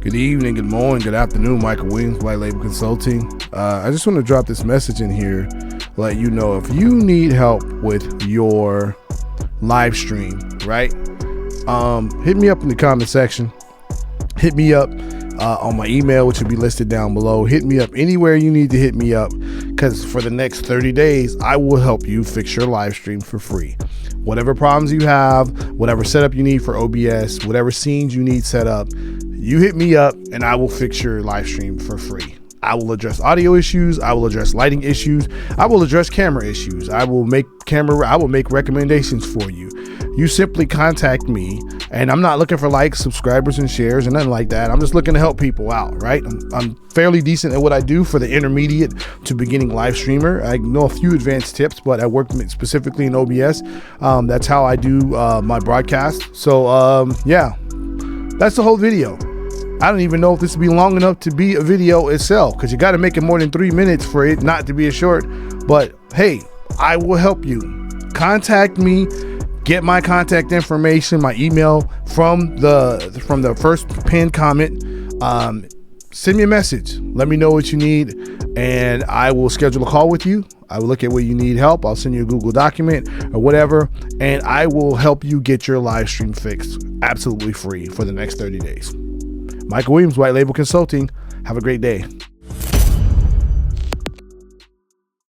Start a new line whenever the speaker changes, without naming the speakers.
Good evening, good morning, good afternoon. Michael Williams, White Label Consulting. I just want to drop this message in here, let you know if you need help with your live stream, right? Hit me up in the comment section. Hit me up on my email, which will be listed down below. Hit me up anywhere you need to hit me up, because for the next 30 days, I will help you fix your live stream for free. Whatever problems you have, whatever setup you need for OBS, whatever scenes you need set up, you hit me up and I will fix your live stream for free. I will address audio issues. I will address lighting issues. I will address camera issues. I will make recommendations for you. You simply contact me, and I'm not looking for likes, subscribers, and shares, and nothing like that. I'm just looking to help people out, right? I'm fairly decent at what I do for the intermediate to beginning live streamer. I know a few advanced tips, but I work specifically in OBS. That's how I do my broadcast. So yeah, that's the whole video. I don't even know if this will be long enough to be a video itself, because you got to make it more than 3 minutes for it not to be a short. But hey, I will help you. Contact me. Get my contact information, my email from the first pinned comment. Send me a message. Let me know what you need, and I will schedule a call with you. I will look at where you need help. I'll send you a Google document or whatever, and I will help you get your live stream fixed absolutely free for the next 30 days. Michael Williams, White Label Consulting. Have a great day.